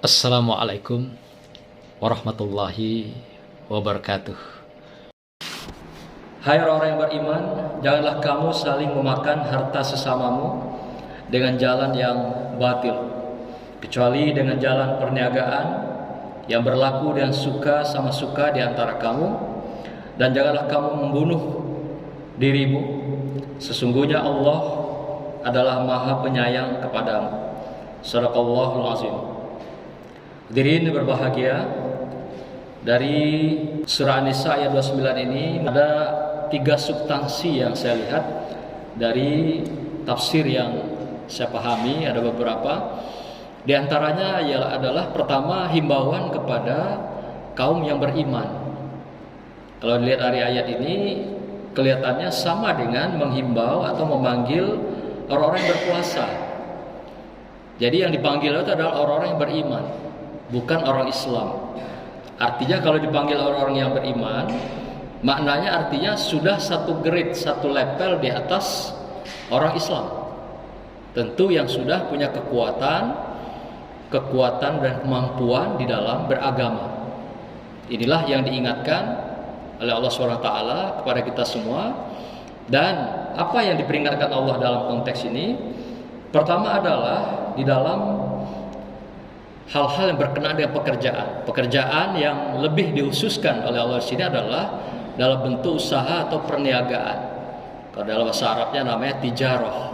Assalamualaikum warahmatullahi wabarakatuh. Hai orang-orang yang beriman, janganlah kamu saling memakan harta sesamamu dengan jalan yang batil, kecuali dengan jalan perniagaan yang berlaku dengan suka sama suka di antara kamu, dan janganlah kamu membunuh dirimu. Sesungguhnya Allah adalah Maha Penyayang kepadamu. Shadaqallahul Azim. Hadirin berbahagia, dari surah An-Nisa ayat 29 ini ada 3 substansi yang saya lihat dari tafsir yang saya pahami. Ada beberapa di antaranya adalah pertama, himbauan kepada kaum yang beriman. Kalau dilihat dari ayat ini kelihatannya sama dengan menghimbau atau memanggil orang-orang yang berpuasa. Jadi yang dipanggil itu adalah orang-orang yang beriman, bukan orang Islam. Artinya kalau dipanggil orang-orang yang beriman, maknanya artinya sudah satu grade, satu level di atas orang Islam. Tentu yang sudah punya kekuatan dan kemampuan di dalam beragama. Inilah yang diingatkan oleh Allah SWT kepada kita semua. Dan apa yang diperingatkan Allah dalam konteks ini? Pertama adalah di dalam hal-hal yang berkenaan dengan pekerjaan yang lebih dihususkan oleh Allah di sini adalah dalam bentuk usaha atau perniagaan. Kalau dalam bahasa Arabnya namanya tijarah.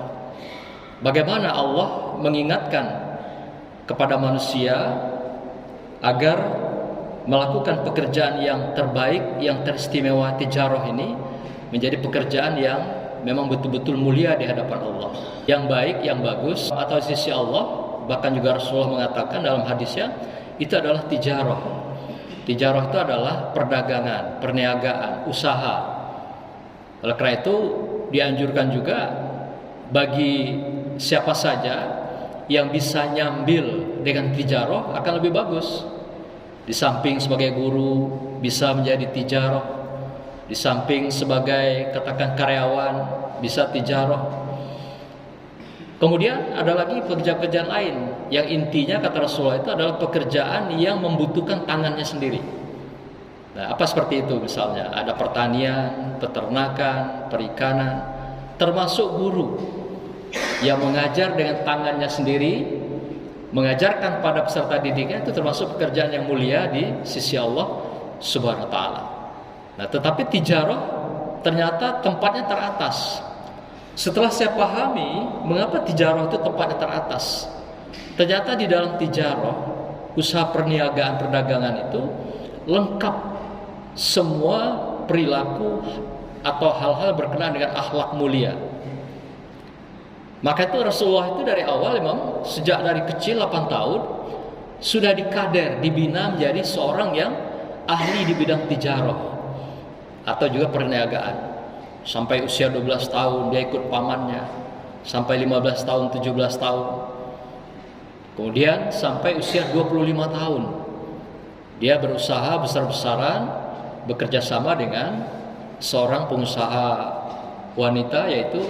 Bagaimana Allah mengingatkan kepada manusia agar melakukan pekerjaan yang terbaik, yang teristimewa. Tijarah ini menjadi pekerjaan yang memang betul-betul mulia di hadapan Allah, yang baik, yang bagus atau di sisi Allah. Bahkan juga Rasulullah mengatakan dalam hadisnya, itu adalah tijarah. Tijarah itu adalah perdagangan, perniagaan, usaha. Oleh karena itu dianjurkan juga bagi siapa saja yang bisa nyambil dengan tijarah akan lebih bagus. Di samping sebagai guru bisa menjadi tijarah, di samping sebagai katakan karyawan bisa tijarah. Kemudian ada lagi pekerjaan-pekerjaan lain yang intinya kata Rasulullah itu adalah pekerjaan yang membutuhkan tangannya sendiri. Nah, apa seperti itu misalnya? Ada pertanian, peternakan, perikanan, termasuk guru yang mengajar dengan tangannya sendiri, mengajarkan pada peserta didiknya, itu termasuk pekerjaan yang mulia di sisi Allah Subhanahu wa taala. Nah, tetapi tijarah ternyata tempatnya teratas. Setelah saya pahami mengapa tijarah itu tempatnya teratas, ternyata di dalam tijarah, usaha perniagaan perdagangan itu lengkap semua perilaku atau hal-hal berkenaan dengan akhlak mulia. Maka itu Rasulullah itu dari awal memang sejak dari kecil 8 tahun sudah dikader, dibina menjadi seorang yang ahli di bidang tijarah atau juga perniagaan. Sampai usia 12 tahun dia ikut pamannya, sampai 15 tahun, 17 tahun. Kemudian sampai usia 25 tahun dia berusaha besar-besaran bekerja sama dengan seorang pengusaha wanita, yaitu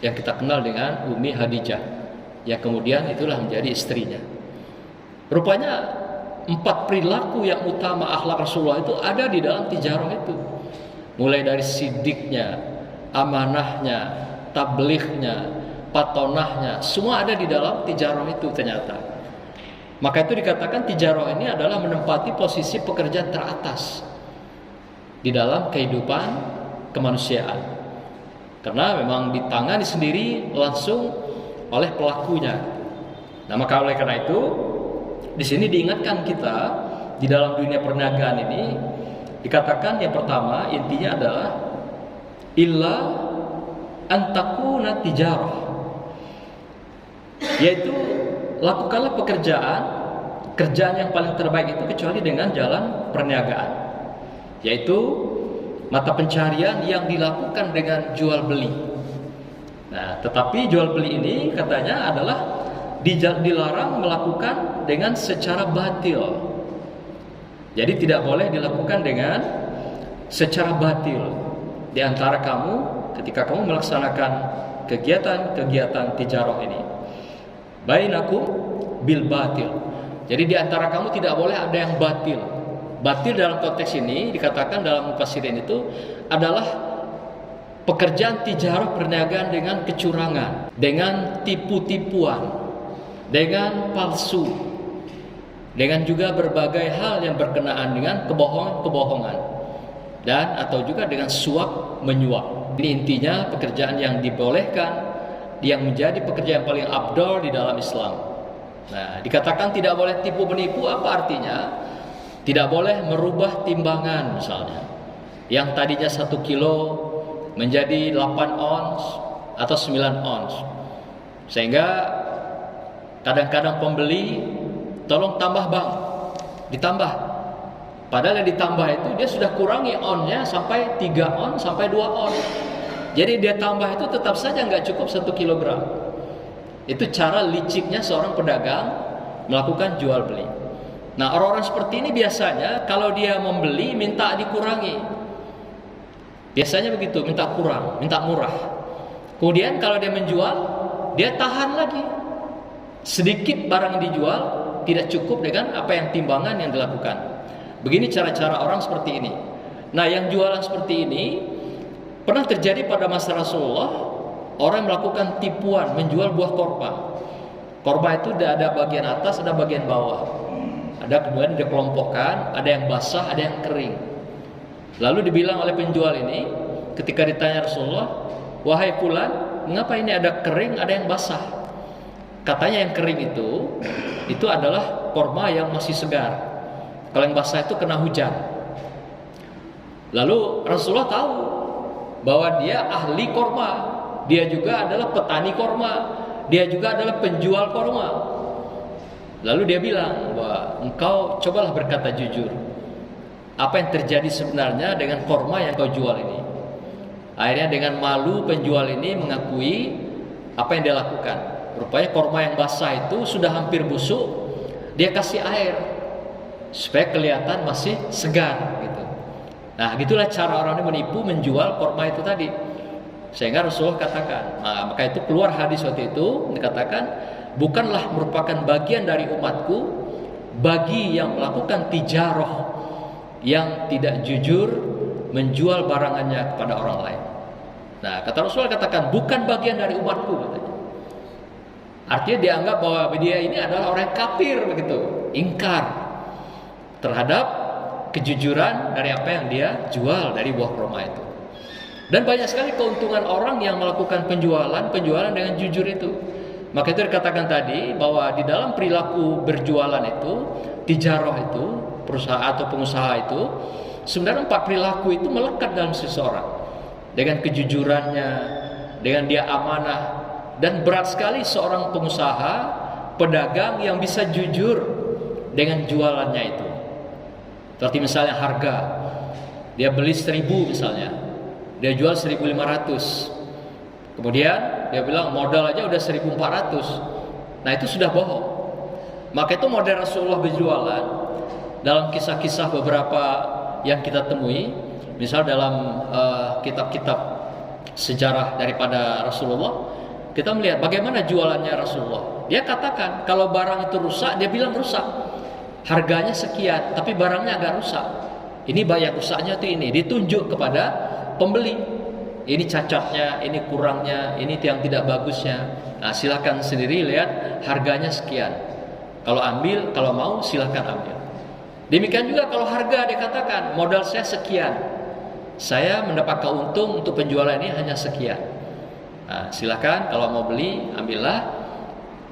yang kita kenal dengan Umi Hadijah, yang kemudian itulah menjadi istrinya. Rupanya 4 perilaku yang utama akhlak Rasulullah itu ada di dalam tijarah itu. Mulai dari sidiknya, amanahnya, tablighnya, patonahnya, semua ada di dalam tijarah itu ternyata. Maka itu dikatakan tijarah ini adalah menempati posisi pekerjaan teratas di dalam kehidupan kemanusiaan. Karena memang ditangani sendiri langsung oleh pelakunya. Nah, maka oleh karena itu di sini diingatkan kita di dalam dunia perniagaan ini dikatakan yang pertama intinya adalah illa antakuna tijarah, yaitu lakukanlah kerjaan yang paling terbaik itu kecuali dengan jalan perniagaan, yaitu mata pencarian yang dilakukan dengan jual beli. Nah, tetapi jual beli ini katanya adalah dilarang melakukan dengan secara batil. Jadi tidak boleh dilakukan dengan secara batil di antara kamu ketika kamu melaksanakan kegiatan-kegiatan tijarah ini. Bainakum bil batil, Jadi di antara kamu tidak boleh ada yang batil. Batil dalam konteks ini dikatakan dalam mufassirin itu adalah pekerjaan tijarah perniagaan dengan kecurangan, dengan tipu-tipuan, dengan palsu, dengan juga berbagai hal yang berkenaan dengan kebohongan-kebohongan, dan atau juga dengan suap menyuap. Ini intinya pekerjaan yang dibolehkan, yang menjadi pekerjaan yang paling afdal di dalam Islam. Nah, dikatakan tidak boleh tipu menipu, apa artinya? Tidak boleh merubah timbangan misalnya. Yang tadinya 1 kilo menjadi 8 ons atau 9 ons. Sehingga kadang-kadang pembeli, tolong tambah bang, ditambah. Padahal yang ditambah itu dia sudah kurangi onnya sampai 3 on sampai 2 on. Jadi dia tambah itu tetap saja nggak cukup 1 kilogram. Itu cara liciknya seorang pedagang melakukan jual beli. Nah, orang-orang seperti ini biasanya kalau dia membeli minta dikurangi. Biasanya begitu, minta kurang, minta murah. Kemudian kalau dia menjual, dia tahan lagi. Sedikit barang yang dijual tidak cukup dengan apa yang timbangan yang dilakukan. Begini cara-cara orang seperti ini. Nah, yang jualan seperti ini pernah terjadi pada masa Rasulullah. Orang melakukan tipuan, menjual buah korma. Korma itu ada bagian atas, ada bagian bawah. Ada kemudian dikelompokkan, ada yang basah, ada yang kering. Lalu dibilang oleh penjual ini, ketika ditanya Rasulullah, wahai fulan, mengapa ini ada kering, ada yang basah? Katanya yang kering itu adalah korma yang masih segar. Kalau yang basah itu kena hujan. Lalu Rasulullah tahu bahwa dia ahli korma. Dia juga adalah petani korma. Dia juga adalah penjual korma. Lalu dia bilang bahwa engkau cobalah berkata jujur. Apa yang terjadi sebenarnya dengan korma yang kau jual ini? Akhirnya dengan malu penjual ini mengakui apa yang dia lakukan. Rupanya korma yang basah itu sudah hampir busuk. Dia kasih air supaya kelihatan masih segar gitu. Nah, gitulah cara orang ini menipu menjual korma itu tadi. Sehingga Rasulullah katakan, maka itu keluar hadis waktu itu dikatakan, bukanlah merupakan bagian dari umatku bagi yang melakukan tijarah yang tidak jujur menjual barangannya kepada orang lain. Nah, kata Rasulullah katakan bukan bagian dari umatku katanya. Artinya dianggap bahwa dia ini adalah orang kafir begitu, ingkar terhadap kejujuran dari apa yang dia jual dari buah kurma itu. Dan banyak sekali keuntungan orang yang melakukan penjualan dengan jujur itu. Maka itu dikatakan tadi bahwa di dalam perilaku berjualan itu, tijarah itu, perusahaan atau pengusaha itu, sebenarnya 4 perilaku itu melekat dalam seseorang. Dengan kejujurannya, dengan dia amanah, dan berat sekali seorang pengusaha, pedagang yang bisa jujur dengan jualannya itu. Seperti misalnya harga, dia beli 1.000 misalnya, dia jual 1.500. Kemudian dia bilang modal aja udah 1.400. Nah, itu sudah bohong. Maka itu model Rasulullah berjualan dalam kisah-kisah beberapa yang kita temui, misal dalam kitab-kitab sejarah daripada Rasulullah, kita melihat bagaimana jualannya Rasulullah. Dia katakan kalau barang itu rusak, dia bilang rusak. Harganya sekian, tapi barangnya agak rusak. Ini banyak rusaknya tuh ini, ditunjuk kepada pembeli. Ini cacatnya, ini kurangnya, ini yang tidak bagusnya. Nah, silakan sendiri lihat harganya sekian. Kalau ambil, kalau mau silakan ambil. Demikian juga kalau harga dikatakan modal saya sekian, saya mendapat keuntung untuk penjualan ini hanya sekian. Nah, silakan kalau mau beli ambillah,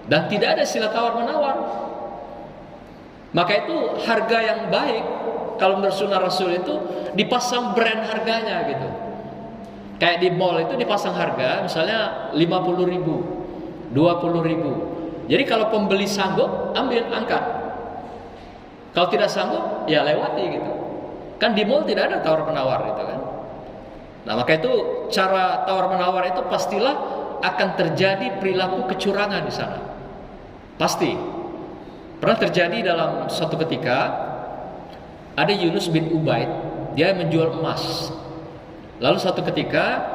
dan tidak ada istilah tawar menawar. Maka itu harga yang baik kalau menurut sunnah Rasul itu dipasang brand harganya gitu. Kayak di mall itu dipasang harga misalnya 50.000, 20.000. Jadi kalau pembeli sanggup ambil, angkat. Kalau tidak sanggup ya lewati gitu. Kan di mall tidak ada tawar menawar gitu kan. Nah, maka itu cara tawar menawar itu pastilah akan terjadi perilaku kecurangan di sana. Pasti. Pernah terjadi dalam suatu ketika ada Yunus bin Ubaid, dia menjual emas. Lalu suatu ketika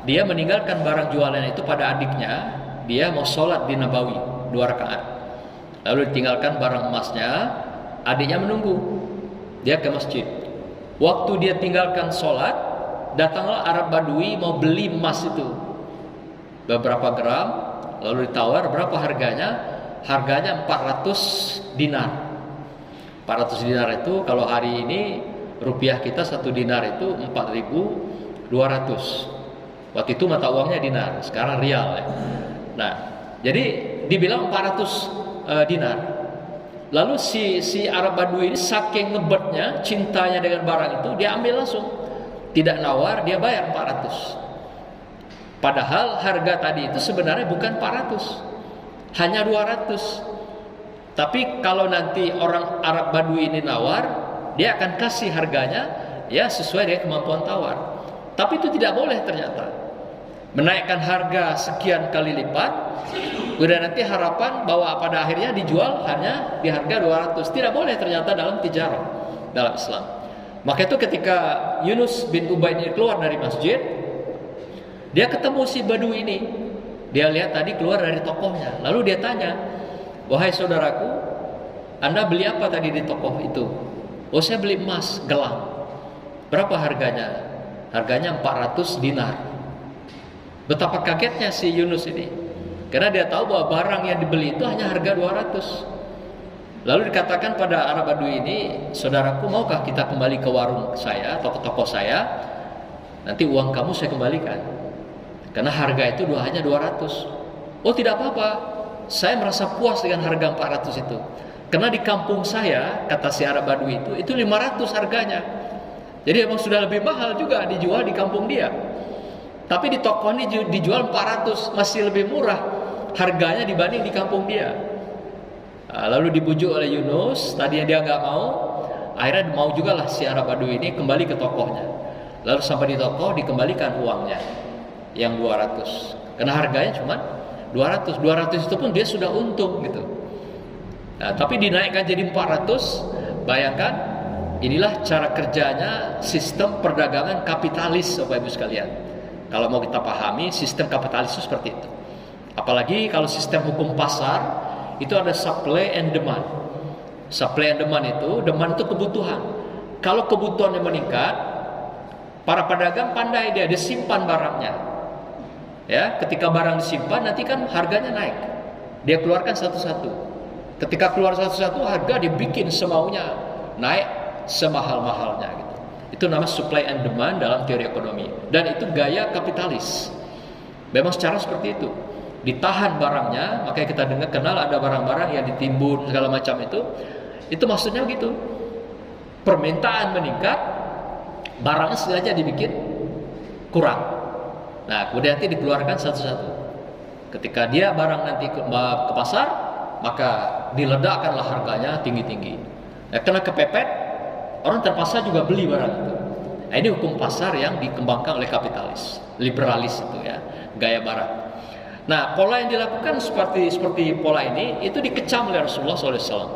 dia meninggalkan barang jualan itu pada adiknya, dia mau sholat di Nabawi 2 rakaat. Lalu ditinggalkan barang emasnya, adiknya menunggu. Dia ke masjid. Waktu dia tinggalkan sholat, datanglah Arab Badui mau beli emas itu beberapa gram. Lalu ditawar, berapa harganya? Harganya 400 dinar. 400 dinar itu kalau hari ini rupiah kita 1 dinar itu 4.200. Waktu itu mata uangnya dinar, sekarang rial ya. Nah, jadi dibilang 400 dinar. Lalu si Arab Badui ini saking ngebetnya, cintanya dengan barang itu, dia ambil langsung. Tidak nawar, dia bayar 400. Padahal harga tadi itu sebenarnya bukan 400, hanya 200. Tapi kalau nanti orang Arab Badui ini nawar, dia akan kasih harganya ya sesuai dengan kemampuan tawar. Tapi itu tidak boleh ternyata. Menaikkan harga sekian kali lipat, udah nanti harapan bahwa pada akhirnya dijual hanya di harga 200. Tidak boleh ternyata dalam tijarah, dalam Islam. Maka itu ketika Yunus bin Ubaid ini keluar dari masjid, dia ketemu si Badui ini. Dia lihat tadi keluar dari tokohnya. Lalu dia tanya, "Wahai saudaraku, Anda beli apa tadi di tokoh itu?" "Oh, saya beli emas gelang." "Berapa harganya?" "Harganya 400 dinar." Betapa kagetnya si Yunus ini, karena dia tahu bahwa barang yang dibeli itu hanya harga 200. Lalu dikatakan pada Arab Badui ini, "Saudaraku, maukah kita kembali ke warung saya atau ke toko saya? Nanti uang kamu saya kembalikan. Karena harga itu hanya 200. "Oh, tidak apa-apa. Saya merasa puas dengan harga 400 itu. Karena di kampung saya," kata si Arab Badui itu 500 harganya. Jadi memang sudah lebih mahal juga dijual di kampung dia. Tapi di toko ini dijual 400, masih lebih murah harganya dibanding di kampung dia. Lalu dibujuk oleh Yunus, tadinya dia nggak mau, akhirnya mau juga lah si Arab Badui ini kembali ke tokohnya. Lalu sampai di toko dikembalikan uangnya yang 200, karena harganya cuma 200. 200 itu pun dia sudah untung gitu. Nah, tapi dinaikkan jadi 400, bayangkan inilah cara kerjanya sistem perdagangan kapitalis, Bapak Ibu sekalian. Kalau mau kita pahami sistem kapitalis itu seperti itu. Apalagi kalau sistem hukum pasar itu ada supply and demand. Supply and demand itu kebutuhan. Kalau kebutuhannya meningkat, para pedagang pandai, dia simpan barangnya. Ya, ketika barang disimpan nanti kan harganya naik. Dia keluarkan satu-satu. Ketika keluar satu-satu, harga dibikin semaunya, naik semahal-mahalnya gitu. Itu nama supply and demand dalam teori ekonomi. Dan itu gaya kapitalis. Memang secara seperti itu. Ditahan barangnya, makanya kita kenal ada barang-barang yang ditimbun segala macam itu. Itu maksudnya begitu. Permintaan meningkat, barangnya sengaja dibikin kurang. Nah, kemudian nanti dikeluarkan satu-satu. Ketika dia barang nanti ke pasar, maka diledakkanlah harganya tinggi-tinggi. Nah, karena kepepet, orang terpaksa juga beli barang itu. Nah, ini hukum pasar yang dikembangkan oleh kapitalis, liberalis itu ya, gaya barat. Nah, pola yang dilakukan seperti pola ini itu dikecam oleh Rasulullah SAW.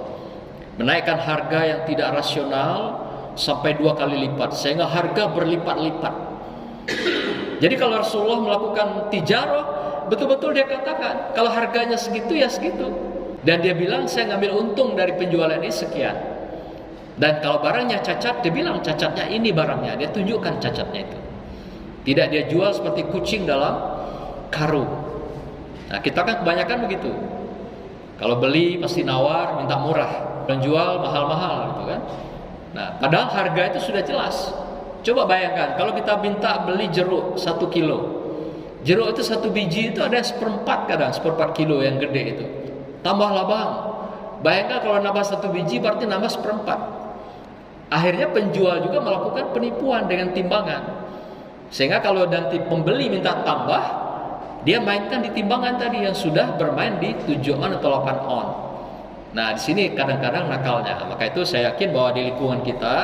Menaikkan harga yang tidak rasional sampai 2 kali lipat, sehingga harga berlipat-lipat. Jadi kalau Rasulullah melakukan tijarah, betul-betul dia katakan kalau harganya segitu ya segitu. Dan dia bilang saya ngambil untung dari penjualan ini sekian. Dan kalau barangnya cacat, dia bilang cacatnya ini barangnya, dia tunjukkan cacatnya itu. Tidak dia jual seperti kucing dalam karung. Nah, kita kan kebanyakan begitu. Kalau beli pasti nawar, minta murah, penjual mahal-mahal gitu kan. Nah, padahal harga itu sudah jelas. Coba bayangkan kalau kita minta beli jeruk 1 kilo. Jeruk itu 1 biji itu ada 1/4 kadang, 1/4 kilo yang gede itu. Tambahlah bang. Bayangkan kalau nambah 1 biji berarti nambah 1/4. Akhirnya penjual juga melakukan penipuan dengan timbangan. Sehingga kalau nanti pembeli minta tambah, dia mainkan di timbangan tadi yang sudah bermain di 7 on atau 8 on. Nah, di sini kadang-kadang nakalnya. Maka itu saya yakin bahwa di lingkungan kita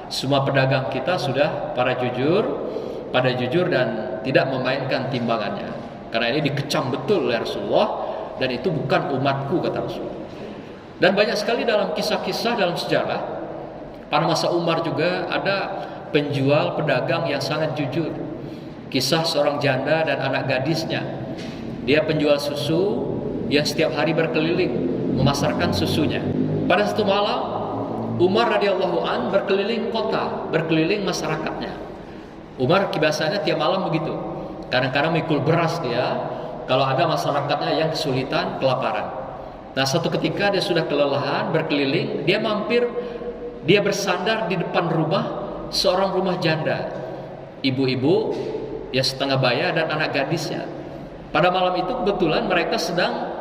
semua pedagang kita sudah pada jujur dan tidak memainkan timbangannya. Karena ini dikecam betul oleh Rasulullah dan itu bukan umatku, kata Rasulullah. Dan banyak sekali dalam kisah-kisah dalam sejarah pada masa Umar juga ada penjual pedagang yang sangat jujur. Kisah seorang janda dan anak gadisnya. Dia penjual susu yang setiap hari berkeliling memasarkan susunya. Pada satu malam, Umar radhiyallahu an berkeliling kota, berkeliling masyarakatnya. Umar biasanya tiap malam begitu. Kadang-kadang mikul beras dia kalau ada masyarakatnya yang kesulitan, kelaparan. Nah, suatu ketika dia sudah kelelahan berkeliling, dia bersandar di depan rumah seorang rumah janda. Ibu-ibu ya setengah baya dan anak gadisnya. Pada malam itu kebetulan mereka sedang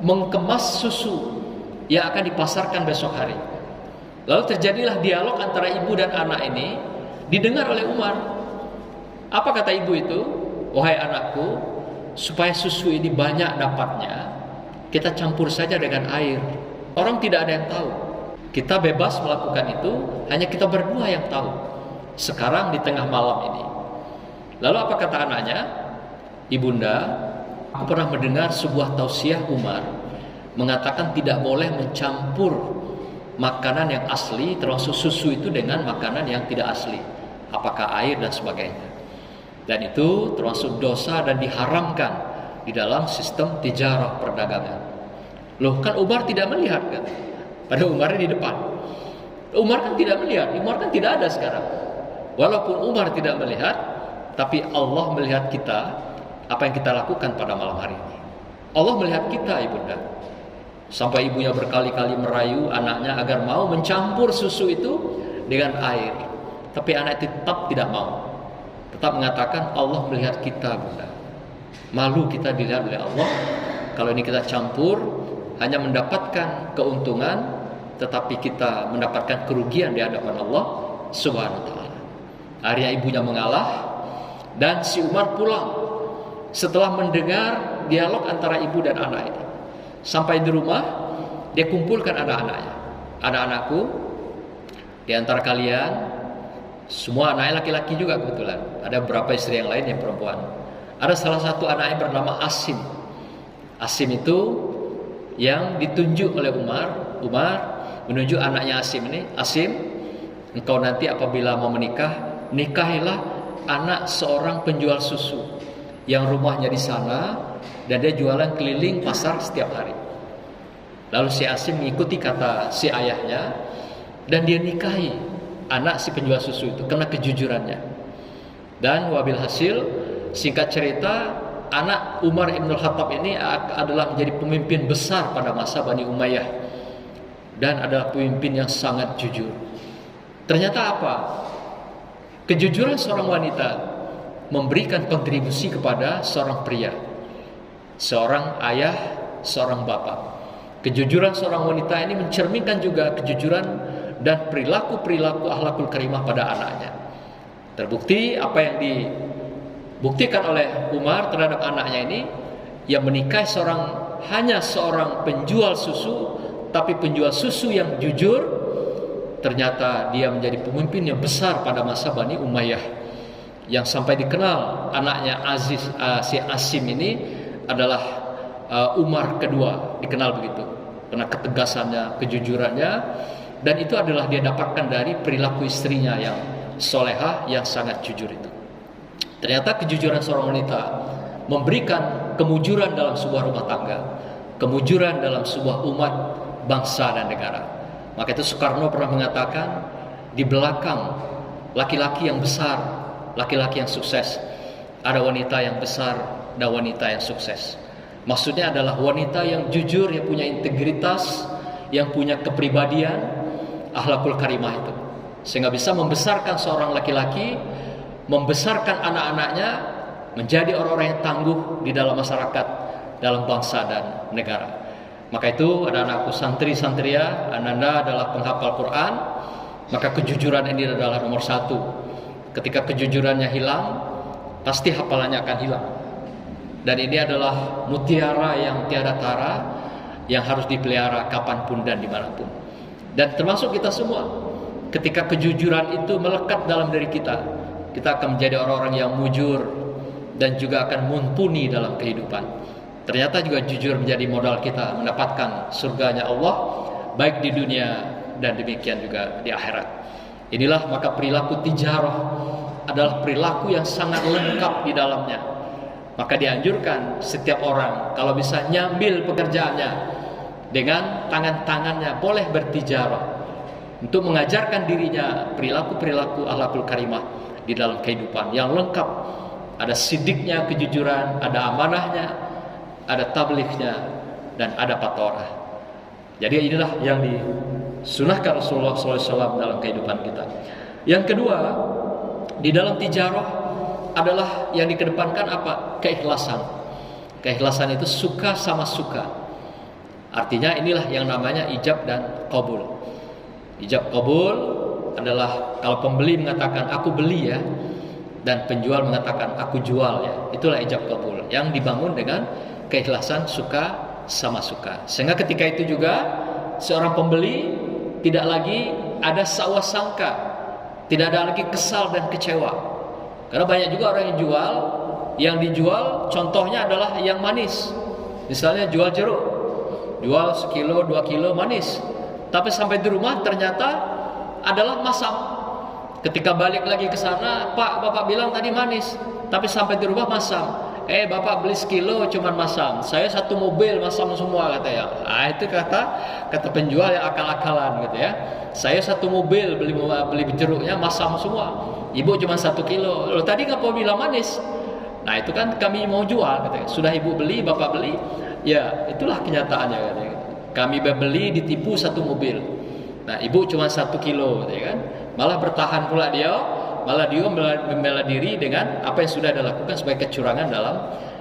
mengemas susu yang akan dipasarkan besok hari. Lalu terjadilah dialog antara ibu dan anak ini, didengar oleh Umar. Apa kata ibu itu? Wahai anakku, supaya susu ini banyak dapatnya, kita campur saja dengan air. Orang tidak ada yang tahu. Kita bebas melakukan itu, hanya kita berdua yang tahu. Sekarang di tengah malam ini. Lalu apa kata anaknya? Ibunda, aku pernah mendengar sebuah tausiah Umar mengatakan tidak boleh mencampur makanan yang asli termasuk susu itu dengan makanan yang tidak asli, apakah air dan sebagainya. Dan itu termasuk dosa dan diharamkan di dalam sistem tijarah perdagangan. Loh, kan Umar tidak melihat kan? Pada Umar di depan. Umar kan tidak melihat, Umar kan tidak ada sekarang. Walaupun Umar tidak melihat, tapi Allah melihat kita, apa yang kita lakukan pada malam hari ini. Allah melihat kita, ibunda. Sampai ibunya berkali-kali merayu anaknya agar mau mencampur susu itu dengan air. Tapi anak tetap tidak mau. Tetap mengatakan Allah melihat kita, bunda. Malu kita dilihat oleh Allah. Kalau ini kita campur, hanya mendapatkan keuntungan, tetapi kita mendapatkan kerugian di hadapan Allah Subhanahu wa ta'ala. Akhirnya ibunya mengalah, dan si Umar pulang setelah mendengar dialog antara ibu dan anak ini. Sampai di rumah, dia kumpulkan anak-anaknya. Anak-anakku, di antara kalian, semua anaknya laki-laki juga kebetulan. Ada beberapa istri yang lain yang perempuan. Ada salah satu anaknya bernama Asim. Asim itu yang ditunjuk oleh Umar. Umar menunjuk anaknya Asim ini. Asim, engkau nanti apabila mau menikah, nikahilah anak seorang penjual susu yang rumahnya di sana dan dia jualan keliling pasar setiap hari. Lalu si Asim mengikuti kata si ayahnya dan dia nikahi anak si penjual susu itu karena kejujurannya. Dan wabil hasil, singkat cerita, anak Umar Ibn Khattab ini adalah menjadi pemimpin besar pada masa Bani Umayyah dan adalah pemimpin yang sangat jujur. Ternyata apa? Kejujuran seorang wanita memberikan kontribusi kepada seorang pria, seorang ayah, seorang bapak. Kejujuran seorang wanita ini mencerminkan juga kejujuran dan perilaku-perilaku akhlakul karimah pada anaknya. Terbukti apa yang dibuktikan oleh Umar terhadap anaknya ini, yang menikahi hanya seorang penjual susu, tapi penjual susu yang jujur. Ternyata dia menjadi pemimpin yang besar pada masa Bani Umayyah, yang sampai dikenal anaknya si Asim ini adalah Umar kedua, dikenal begitu karena ketegasannya, kejujurannya, dan itu adalah dia dapatkan dari perilaku istrinya yang solehah, yang sangat jujur itu. Ternyata kejujuran seorang wanita memberikan kemujuran dalam sebuah rumah tangga, kemujuran dalam sebuah umat, bangsa dan negara. Maka itu Soekarno pernah mengatakan, di belakang laki-laki yang besar, laki-laki yang sukses, ada wanita yang besar dan wanita yang sukses. Maksudnya adalah wanita yang jujur, yang punya integritas, yang punya kepribadian, akhlakul karimah itu, sehingga bisa membesarkan seorang laki-laki, membesarkan anak-anaknya menjadi orang-orang yang tangguh di dalam masyarakat, dalam bangsa dan negara. Maka itu ada anakku santri-santria, ananda adalah penghafal Quran, maka kejujuran ini adalah nomor satu. Ketika kejujurannya hilang, pasti hafalannya akan hilang. Dan ini adalah mutiara yang tiada tara, yang harus dipelihara kapanpun dan dimanapun. Dan termasuk kita semua, ketika kejujuran itu melekat dalam diri kita, kita akan menjadi orang-orang yang mujur dan juga akan mumpuni dalam kehidupan. Ternyata juga jujur menjadi modal kita mendapatkan surganya Allah, baik di dunia dan demikian juga di akhirat. Inilah maka perilaku tijarah adalah perilaku yang sangat lengkap di dalamnya. Maka dianjurkan setiap orang kalau bisa nyambil pekerjaannya dengan tangan-tangannya boleh bertijarah untuk mengajarkan dirinya perilaku-perilaku akhlakul karimah di dalam kehidupan yang lengkap. Ada sidiknya kejujuran, ada amanahnya, ada tablighnya, dan ada patorah. Jadi inilah yang disunahkan Rasulullah SAW dalam kehidupan kita. Yang kedua, di dalam tijarah adalah yang dikedepankan apa? Keikhlasan. Keikhlasan itu suka sama suka. Artinya inilah yang namanya ijab dan qabul. Ijab qabul adalah kalau pembeli mengatakan aku beli ya, dan penjual mengatakan aku jual ya. Itulah ijab qabul yang dibangun dengan keikhlasan suka sama suka. Sehingga ketika itu juga seorang pembeli tidak lagi ada sawa sangka, tidak ada lagi kesal dan kecewa. Karena banyak juga orang yang dijual contohnya adalah yang manis. Misalnya jual jeruk, jual sekilo 2 kilo manis, tapi sampai di rumah ternyata adalah masam. Ketika balik lagi ke sana, Pak, Bapak bilang tadi manis, tapi sampai di rumah masam. Bapak beli sekilo cuman masam, saya 1 mobil masam semua katanya. Nah, itu kata penjual yang akal-akalan gitu ya. Saya 1 mobil beli jeruknya masam semua. Ibu cuma 1 kilo. Loh, tadi nggak mau bilang manis. Nah, itu kan kami mau jual katanya. Sudah ibu beli, bapak beli. Ya, itulah kenyataannya katanya. Kami beli ditipu 1 mobil. Nah, ibu cuma 1 kilo katanya kan. Malah bertahan pula dia membela diri dengan apa yang sudah dilakukan sebagai kecurangan dalam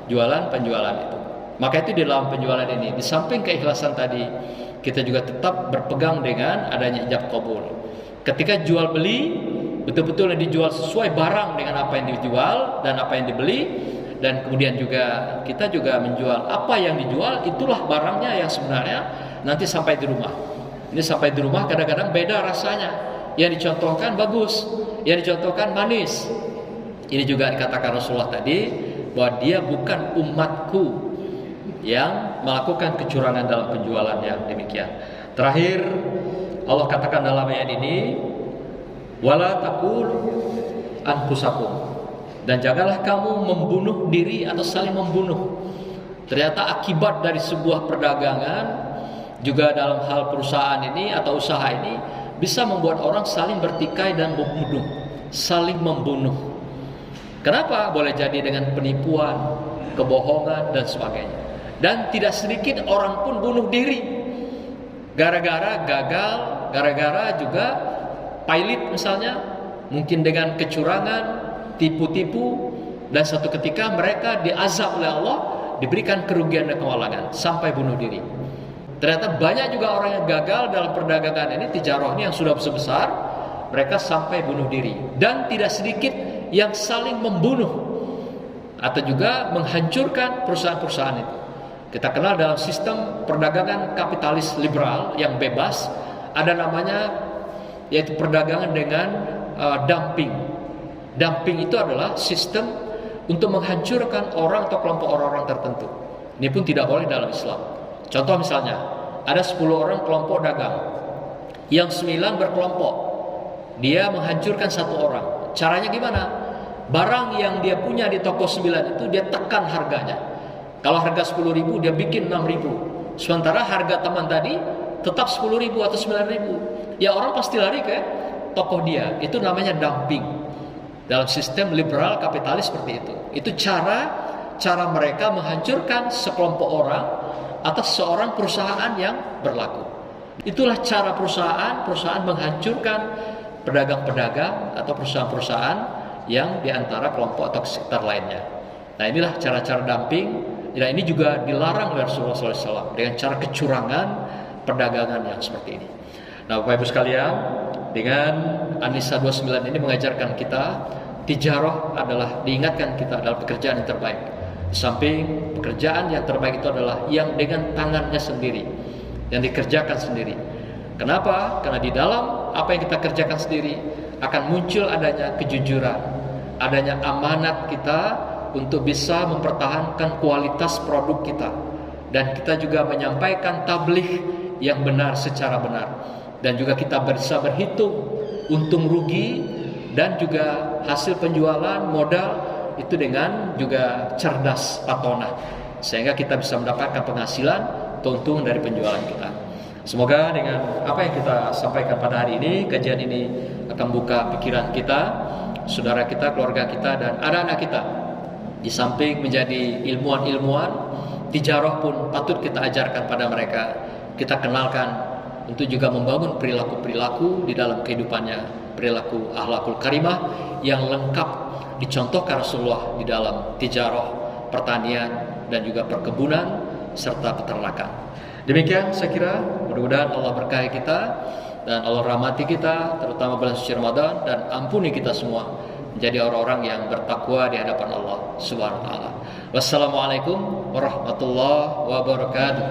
penjualan itu. Maka itu di dalam penjualan ini, di samping keikhlasan tadi, kita juga tetap berpegang dengan adanya ijab qabul. Ketika jual beli, betul-betul yang dijual sesuai barang dengan apa yang dijual dan apa yang dibeli, dan kemudian juga kita juga menjual apa yang dijual, itulah barangnya yang sebenarnya nanti sampai di rumah. Ini sampai di rumah kadang-kadang beda rasanya. Yang dicontohkan bagus, yang dicontohkan manis. Ini juga dikatakan Rasulullah tadi bahwa dia bukan umatku yang melakukan kecurangan dalam penjualan yang demikian. Terakhir Allah katakan dalam ayat ini, wala taqul anfusakum, dan janganlah kamu membunuh diri atau saling membunuh. Ternyata akibat dari sebuah perdagangan juga dalam hal perusahaan ini atau usaha ini bisa membuat orang saling bertikai dan membunuh, saling membunuh. Kenapa? Boleh jadi dengan penipuan, kebohongan dan sebagainya. Dan tidak sedikit orang pun bunuh diri gara-gara gagal, gara-gara juga pilot misalnya, mungkin dengan kecurangan, tipu-tipu, dan suatu ketika mereka diazab oleh Allah, diberikan kerugian dan kewalangan sampai bunuh diri. Ternyata banyak juga orang yang gagal dalam perdagangan ini, tijarah ini yang sudah besar, mereka sampai bunuh diri. Dan tidak sedikit yang saling membunuh atau juga menghancurkan perusahaan-perusahaan itu. Kita kenal dalam sistem perdagangan kapitalis liberal yang bebas, ada namanya yaitu perdagangan dengan dumping. Dumping itu adalah sistem untuk menghancurkan orang atau kelompok orang-orang tertentu. Ini pun tidak boleh dalam Islam. Contoh misalnya, ada 10 orang kelompok dagang, yang 9 berkelompok, dia menghancurkan 1 orang. Caranya gimana? Barang yang dia punya di toko 9 itu dia tekan harganya. Kalau harga 10.000 dia bikin 6.000. Sementara harga teman tadi tetap 10.000 atau 9.000. Ya orang pasti lari ke toko dia. Itu namanya dumping. Dalam sistem liberal kapitalis seperti itu. Itu cara mereka menghancurkan sekelompok orang atau seorang perusahaan yang berlaku. Itulah cara perusahaan menghancurkan pedagang-pedagang atau perusahaan-perusahaan yang diantara kelompok atau sekitar lainnya. Nah, inilah cara-cara dumping. Nah, ini juga dilarang oleh Rasulullah SAW dengan cara kecurangan perdagangan yang seperti ini. Nah, Bapak Ibu sekalian, dengan An-Nisa 29 ini mengajarkan kita tijarah adalah diingatkan kita adalah pekerjaan yang terbaik. Di samping pekerjaan yang terbaik itu adalah yang dengan tangannya sendiri, yang dikerjakan sendiri. Kenapa? Karena di dalam apa yang kita kerjakan sendiri akan muncul adanya kejujuran, adanya amanat kita untuk bisa mempertahankan kualitas produk kita, dan kita juga menyampaikan tabligh yang benar secara benar, dan juga kita bisa berhitung untung rugi dan juga hasil penjualan modal itu dengan juga cerdas patonah, sehingga kita bisa mendapatkan penghasilan keuntungan dari penjualan kita. Semoga dengan apa yang kita sampaikan pada hari ini, kajian ini akan buka pikiran kita, saudara kita, keluarga kita, dan anak-anak kita. Di samping menjadi ilmuwan-ilmuwan, tijarah pun patut kita ajarkan pada mereka. Kita kenalkan untuk juga membangun perilaku-perilaku di dalam kehidupannya, perilaku akhlakul karimah yang lengkap dicontohkan Rasulullah di dalam tijarah, pertanian, dan juga perkebunan serta peternakan. Demikian saya kira, mudah-mudahan Allah berkahi kita dan Allah rahmati kita, terutama bulan suci Ramadan, dan ampuni kita semua menjadi orang-orang yang bertakwa di hadapan Allah Subhanahu wa taala. Wassalamualaikum warahmatullahi wabarakatuh.